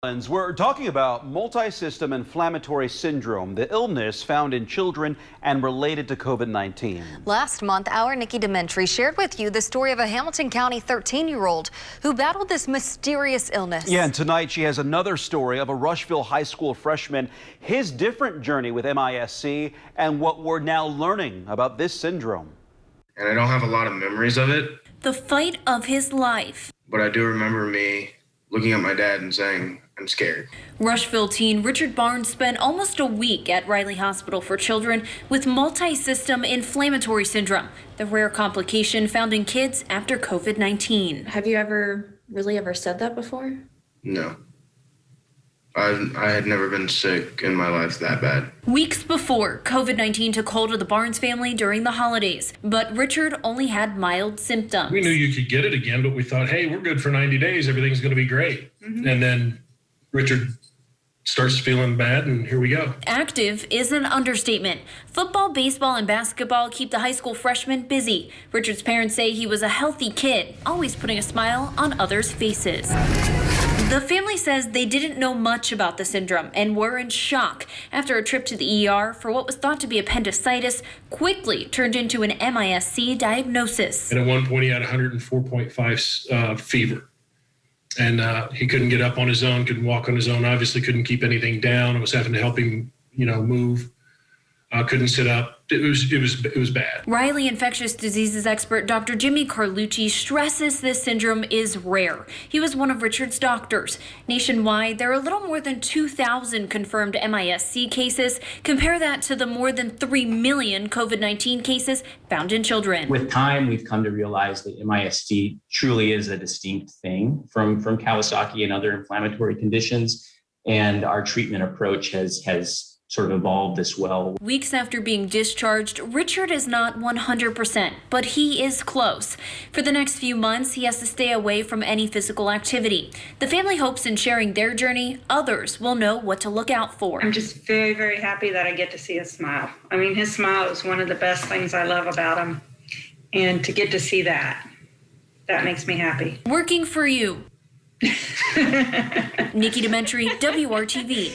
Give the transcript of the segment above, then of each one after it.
We're talking about multi-system inflammatory syndrome, the illness found in children and related to COVID-19. Last month, our Nikki Dementri shared with you the story of a Hamilton County 13-year-old who battled this mysterious illness. Yeah, and tonight she has another story of a Rushville high school freshman, his different journey with MIS-C, and what we're now learning about this syndrome. And I don't have a lot of memories of it. The fight of his life. But I do remember me looking at my dad and saying, I'm scared. Rushville teen Richard Barnes spent almost a week at Riley Hospital for Children with multi-system inflammatory syndrome, the rare complication found in kids after COVID-19. Have you ever said that before? No. I had never been sick in my life that bad. Weeks before, COVID-19 took hold of the Barnes family during the holidays, but Richard only had mild symptoms. We knew you could get it again, but we thought, hey, we're good for 90 days. Everything's going to be great. And then Richard starts feeling bad, and here we go. Active is an understatement. Football, baseball, and basketball keep the high school freshman busy. Richard's parents say he was a healthy kid, always putting a smile on others' faces. The family says they didn't know much about the syndrome and were in shock after a trip to the ER for what was thought to be appendicitis quickly turned into an MIS-C diagnosis. And at one point, he had 104.5 fever. And he couldn't get up on his own, couldn't walk on his own, obviously couldn't keep anything down. I was having to help him, move. Couldn't sit up. It was bad. Riley infectious diseases expert Dr. Jimmy Carlucci stresses this syndrome is rare. He was one of Richard's doctors. Nationwide, there are a little more than 2,000 confirmed MIS-C cases. Compare that to the more than 3 million COVID-19 cases found in children. With time, we've come to realize that MIS-C truly is a distinct thing from CARLUCCI and other inflammatory conditions, and our treatment approach has sort of evolved as well. Weeks after being discharged, Richard is not 100%, but he is close. For the next few months, he has to stay away from any physical activity. The family hopes in sharing their journey, others will know what to look out for. I'm just very, very happy that I get to see his smile. I mean, his smile is one of the best things I love about him. And to get to see that makes me happy. Working for you. Nikki Dementri, WRTV.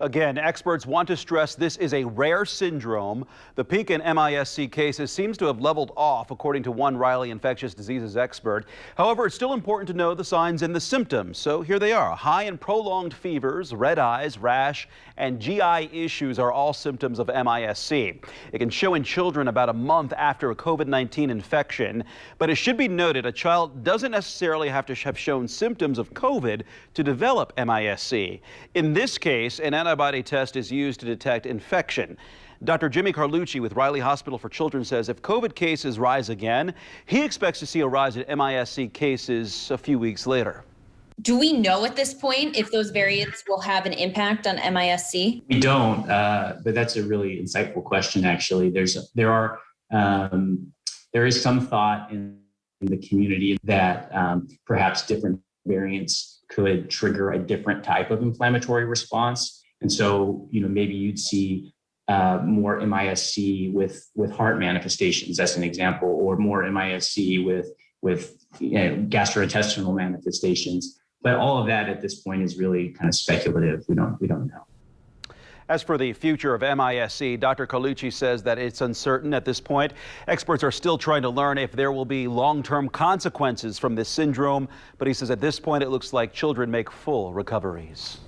Again, experts want to stress this is a rare syndrome. The peak in MIS-C cases seems to have leveled off, according to one Riley infectious diseases expert. However, it's still important to know the signs and the symptoms. So here they are. High and prolonged fevers, red eyes, rash, and GI issues are all symptoms of MIS-C. It can show in children about a month after a COVID-19 infection. But it should be noted, a child doesn't necessarily have to have shown symptoms of COVID to develop MIS-C. In this case, an antibody test is used to detect infection. Dr. Jimmy Carlucci with Riley Hospital for Children says if COVID cases rise again, he expects to see a rise in MIS-C cases a few weeks later. Do we know at this point if those variants will have an impact on MIS-C? We don't, but that's a really insightful question, actually. There is some thought in the community that perhaps different variants could trigger a different type of inflammatory response. And so, maybe you'd see more MIS-C with heart manifestations, as an example, or more MIS-C with gastrointestinal manifestations. But all of that at this point is really kind of speculative. We don't know. As for the future of MIS-C, Dr. Carlucci says that it's uncertain at this point. Experts are still trying to learn if there will be long-term consequences from this syndrome. But he says at this point, it looks like children make full recoveries.